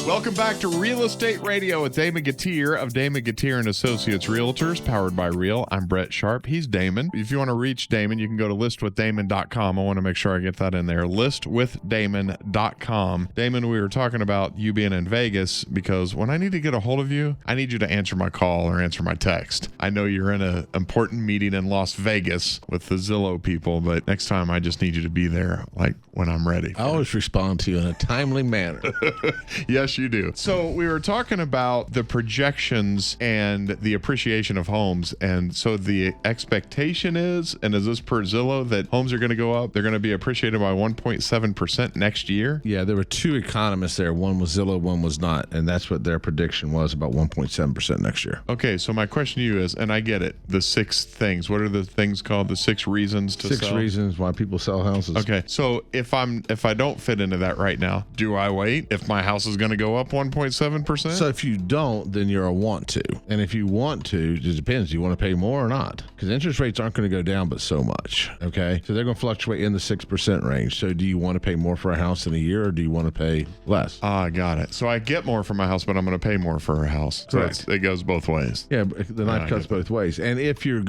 Welcome back to Real Estate Radio with Damon Gattier of Damon Gattier and Associates Realtors, powered by Real. I'm Brett Sharp. He's Damon. If you want to reach Damon, you can go to listwithdamon.com. I want to make sure I get that in there. Listwithdamon.com. Damon, we were talking about you being in Vegas because when I need to get a hold of you, I need you to answer my call or answer my text. I know you're in an important meeting in Las Vegas with the Zillow people, but next time I just need you to be there like when I'm ready. I always respond to you in a timely manner. Yes, you do. So we were talking about the projections and the appreciation of homes. And so the expectation is, and is this per Zillow, that homes are going to go up? They're going to be appreciated by 1.7% next year? Yeah, there were two economists there. One was Zillow, one was not. And that's what their prediction was, about 1.7% next year. Okay, so my question to you is, and I get it, the 6 things. What are the things called? The 6 reasons to sell? 6 reasons why people sell houses. Okay, so if I don't fit into that right now, do I wait if my house is going to go up 1.7%? So if you don't, then you're a want to. And if you want to, it depends. Do you want to pay more or not? Because interest rates aren't going to go down but so much. Okay? So they're going to fluctuate in the 6% range. So do you want to pay more for a house in a year or do you want to pay less? Ah, got it. So I get more for my house, but I'm going to pay more for a house. Correct. So it goes both ways. Yeah, the knife cuts both ways. And if you're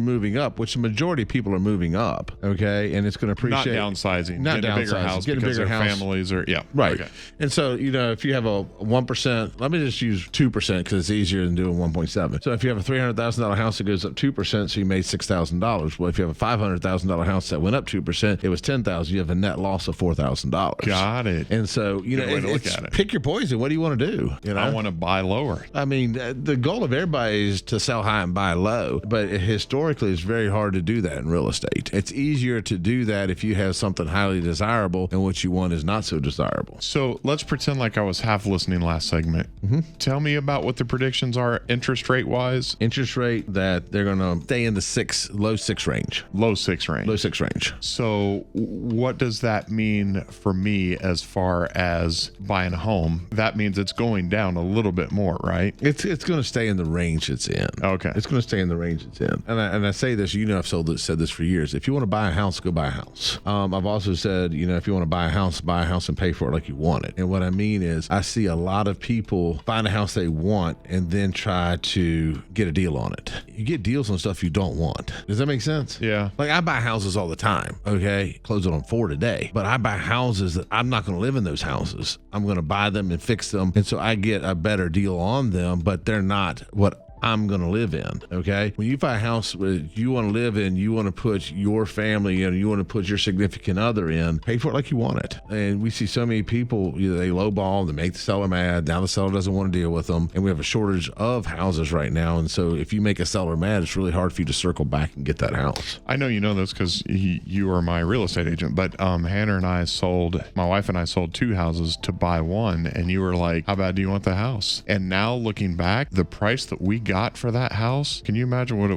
moving up, which the majority of people are moving up, okay, and it's going to appreciate. Not downsizing. Not getting downsizing. A bigger house getting a because bigger their house. families are, yeah. Right. Okay. And so, if you have a 1%, let me just use 2% because it's easier than doing 1.7. So if you have a $300,000 house that goes up 2%, so you made $6,000. Well, if you have a $500,000 house that went up 2%, it was $10,000. You have a net loss of $4,000. Got it. And so, Good way to look at it. Pick your poison. What do you want to do? I want to buy lower. I mean, the goal of everybody is to sell high and buy low, but historically, it's very hard to do that in real estate. It's easier to do that if you have something highly desirable and what you want is not so desirable. So let's pretend like I was half listening last segment. Mm-hmm. Tell me about what the predictions are interest rate wise. Interest rate that they're going to stay in the low 6 range. Low 6 range. Low 6 range. So what does that mean for me as far as buying a home? That means it's going down a little bit more, right? It's going to stay in the range it's in. Okay. It's going to stay in the range it's in. And I say this, I've said this for years. If you want to buy a house, go buy a house. I've also said, if you want to buy a house and pay for it like you want it. And what I mean is I see a lot of people find a house they want and then try to get a deal on it. You get deals on stuff you don't want. Does that make sense? Yeah. Like I buy houses all the time. Okay. Closing on 4 today. But I buy houses that I'm not going to live in those houses. I'm going to buy them and fix them. And so I get a better deal on them, but they're not what I'm going to live in, okay? When you buy a house that you want to live in, you want to put your family in, you want to put your significant other in, pay for it like you want it. And we see so many people, they lowball, they make the seller mad, now the seller doesn't want to deal with them, and we have a shortage of houses right now, and so if you make a seller mad, it's really hard for you to circle back and get that house. I know you know this because you are my real estate agent, but Hannah and I my wife and I sold 2 houses to buy one, and you were like, how bad do you want the house? And now looking back, the price that we got for that house, can you imagine would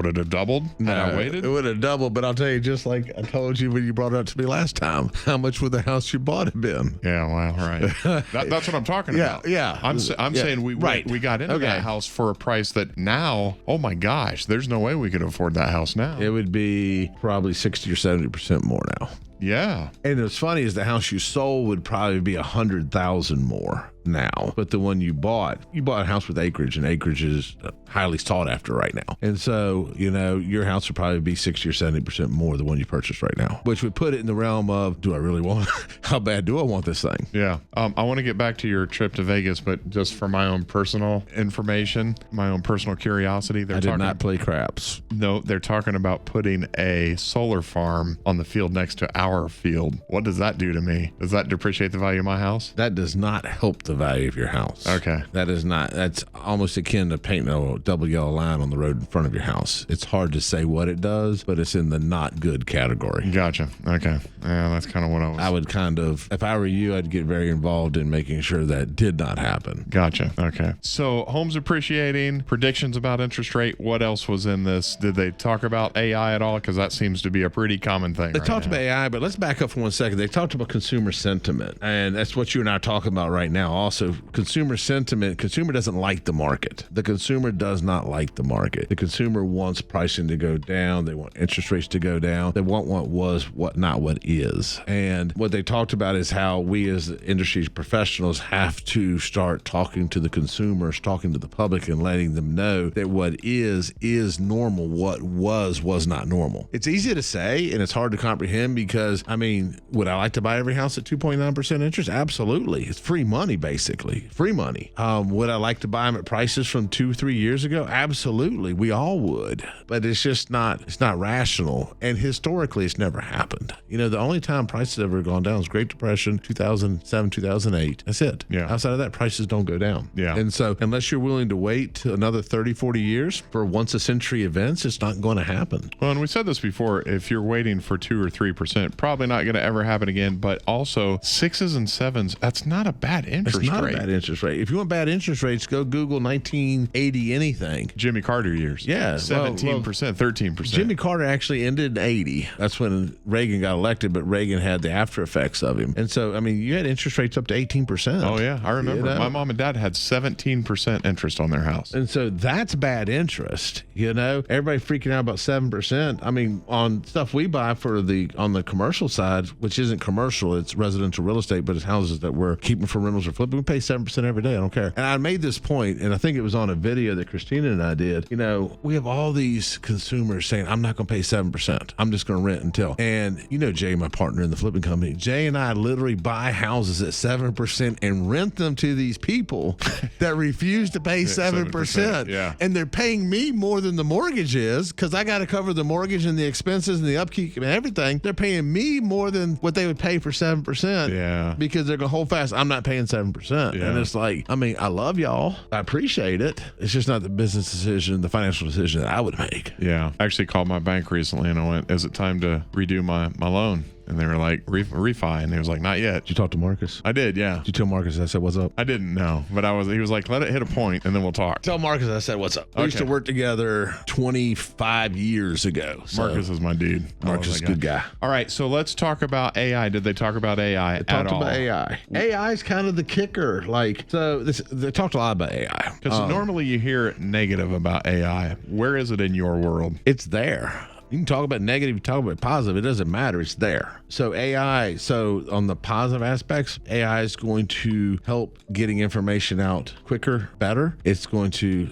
it have doubled had I waited? It would have doubled, but I'll tell you, just like I told you when you brought it up to me last time, how much would the house you bought have been? Yeah, well, right. That's what I'm talking about. Yeah. I'm saying we got into that house for a price that now, oh my gosh, there's no way we could afford that house now. It would be probably 60 or 70% more now. Yeah. And what's funny is the house you sold would probably be 100,000 more now, but the one you bought a house with acreage, and acreage is highly sought after right now. And so, your house would probably be 60 or 70% more than the one you purchased right now, which would put it in the realm of, do I really want how bad do I want this thing? Yeah. I want to get back to your trip to Vegas, but just for my own personal information, my own personal curiosity, I did not play craps. No, they're talking about putting a solar farm on the field next to our field. What does that do to me? Does that depreciate the value of my house? That does not help the value of your house. Okay. That's almost akin to painting a double yellow line on the road in front of your house. It's hard to say what it does, but it's in the not good category. Gotcha. Okay. Yeah, that's kind of what I would if I were you, I'd get very involved in making sure that did not happen. Gotcha. Okay. So homes appreciating, predictions about interest rate. What else was in this? Did they talk about AI at all? Because that seems to be a pretty common thing. They talked about AI, but let's back up for 1 second. They talked about consumer sentiment, and that's what you and I are talking about right now also consumer sentiment. Consumer doesn't like the market. The consumer does not like the market. The consumer wants pricing to go down. They want interest rates to go down. They want what was, what not what is. And what they talked about is how we as industry professionals have to start talking to the consumers, talking to the public, and letting them know that what is normal. What was not normal. It's easy to say and it's hard to comprehend because, I mean, would I like to buy every house at 2.9% interest? Absolutely. It's free money, basically. Free money. Would I like to buy them at prices from 2-3 years ago? Absolutely. We all would. But it's just not, it's not rational. And historically, it's never happened. You know, the only time prices have ever gone down is Great Depression, 2007, 2008. That's it. Yeah. Outside of that, prices don't go down. Yeah. And so unless you're willing to wait to another 30, 40 years for once a century events, it's not going to happen. Well, and we said this before, if you're waiting for 2 or 3%, probably not going to ever happen again. But also 6s and 7s, that's not a bad interest rate. It's not a bad interest rate. If you want bad interest rates, go Google 1980 anything. Jimmy Carter years. Yeah. 17%, 13%. Jimmy Carter actually ended in 80. That's when Reagan got elected, but Reagan had the after effects of him. And so, I mean, you had interest rates up to 18%. Oh, yeah. I remember. You know? My mom and dad had 17% interest on their house. And so that's bad interest. You know, everybody freaking out about 7%. I mean, on stuff we buy on the commercial side, which isn't commercial, it's residential real estate, but it's houses that we're keeping for rentals or flipping. We pay 7% every day. I don't care. And I made this point, and I think it was on a video that Christina and I did. You know, we have all these consumers saying, I'm not going to pay 7%. I'm just going to rent until. And you know, Jay, my partner in the flipping company, Jay and I literally buy houses at 7% and rent them to these people that refuse to pay 7%. Yeah. And they're paying me more than the mortgage is because I got to cover the mortgage and the expenses and the upkeep and everything. They're paying me more than what they would pay for 7%. Yeah. Because they're going to hold fast. I'm not paying 7%. Yeah. And it's like, I mean, I love y'all. I appreciate it. It's just not the business decision, the financial decision that I would make. Yeah. I actually called my bank recently and I went, is it time to redo my loan? And they were like, refi. And he was like, not yet. Did you talk to Marcus? I did, yeah. Did you tell Marcus I said, what's up? I didn't know, but he was like, let it hit a point and then we'll talk. Tell Marcus I said, what's up? We used to work together 25 years ago. So Marcus is my dude. Marcus is a good guy. All right, so let's talk about AI. Did they talk about AI at all? They talked about AI. AI is kind of the kicker. Like, so they talked a lot about AI. Because normally you hear negative about AI. Where is it in your world? It's there. You can talk about negative, you talk about positive. It doesn't matter. It's there. So AI, on the positive aspects, AI is going to help getting information out quicker, better. It's going to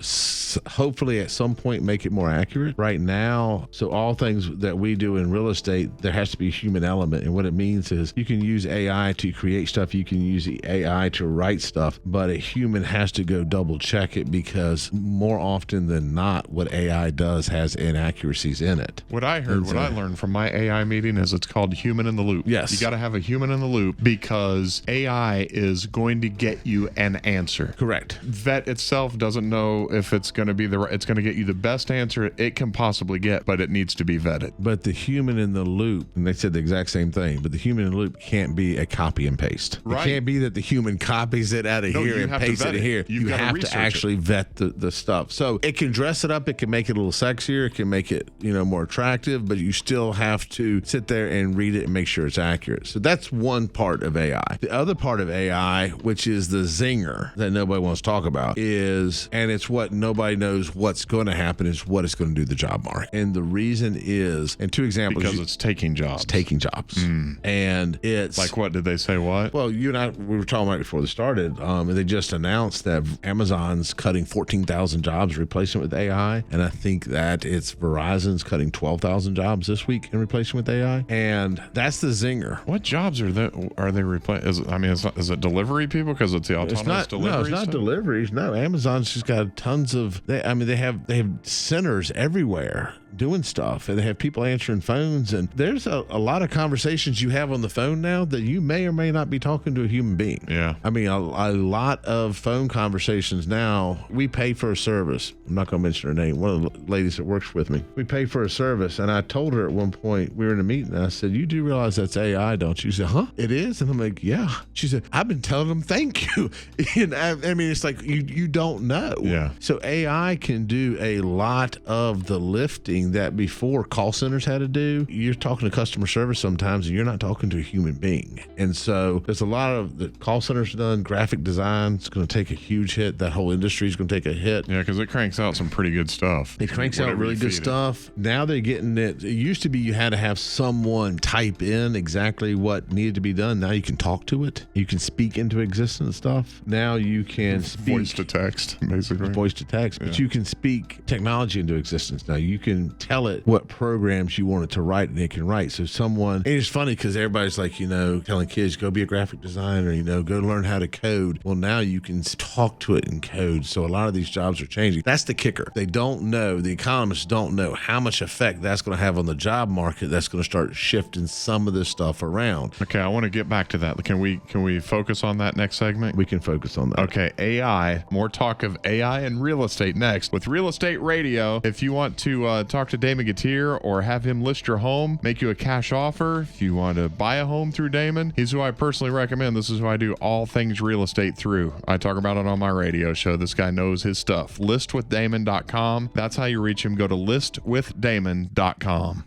hopefully at some point make it more accurate. Right now, so all things that we do in real estate, there has to be a human element. And what it means is you can use AI to create stuff. You can use the AI to write stuff, but a human has to go double check it because more often than not, what AI does has inaccuracies in it. What I heard, what I learned from my AI meeting is it's called human in the loop. Yes. You got to have a human in the loop because AI is going to get you an answer. Correct. Vet itself doesn't know if it's going to be it's going to get you the best answer it can possibly get, but it needs to be vetted. But the human in the loop, and they said the exact same thing, but the human in the loop can't be a copy and paste. Right. It can't be that the human copies it out of here and pastes it in here. You have to actually vet the stuff. So it can dress it up. It can make it a little sexier. It can make it, more attractive, but you still have to sit there and read it and make sure it's accurate. So that's one part of AI. The other part of AI, which is the zinger that nobody wants to talk about, and it's what nobody knows what's going to happen, is what it's going to do to the job market. And the reason is, and two examples. Because it's taking jobs. It's taking jobs. And it's... Like what? Did they say what? Well, you and I, we were talking right before this started, and they just announced that Amazon's cutting 14,000 jobs, replacing it with AI. And I think that it's Verizon's cutting 12,000 jobs this week and replacing with AI. And that's the zinger. What jobs are they replacing? Is it delivery people? Because it's the autonomous delivery. No, it's not deliveries. No, Amazon's just got tons of. They have centers everywhere doing stuff, and they have people answering phones, and there's a lot of conversations you have on the phone now that you may or may not be talking to a human being. Yeah. I mean, a lot of phone conversations now, we pay for a service. I'm not going to mention her name. One of the ladies that works with me. We pay for a service, and I told her at one point, we were in a meeting, and I said, you do realize that's AI, don't you? She said, huh? It is? And I'm like, yeah. She said, I've been telling them thank you. And I mean, it's like, you don't know. Yeah. So AI can do a lot of the lifting typing that before call centers had to do. You're talking to customer service sometimes and you're not talking to a human being. And so there's a lot of the call centers done, graphic design is going to take a huge hit. That whole industry is going to take a hit. Yeah, because it cranks out some pretty good stuff. It cranks out really good stuff. Now they're getting it. It used to be you had to have someone type in exactly what needed to be done. Now you can talk to it. You can speak into existence stuff. Now you can speak. Voice to text, basically. Voice to text. But you can speak technology into existence. Now you can tell it what programs you want it to write and it can write. So someone, and it's funny because everybody's like, telling kids, go be a graphic designer, go learn how to code. Well, now you can talk to it in code. So a lot of these jobs are changing. That's the kicker. They don't know, the economists don't know how much effect that's going to have on the job market. That's going to start shifting some of this stuff around. Okay, I want to get back to that. Can we focus on that next segment? We can focus on that. Okay, AI. More talk of AI and real estate next with Real Estate Radio. If you want to talk to Damon Gatier or have him list your home, make you a cash offer, if you want to buy a home through Damon, he's who I personally recommend. This is who I do all things real estate through. I talk about it on my radio show. This guy knows his stuff. Listwithdamon.com. That's how you reach him. Go to listwithdamon.com.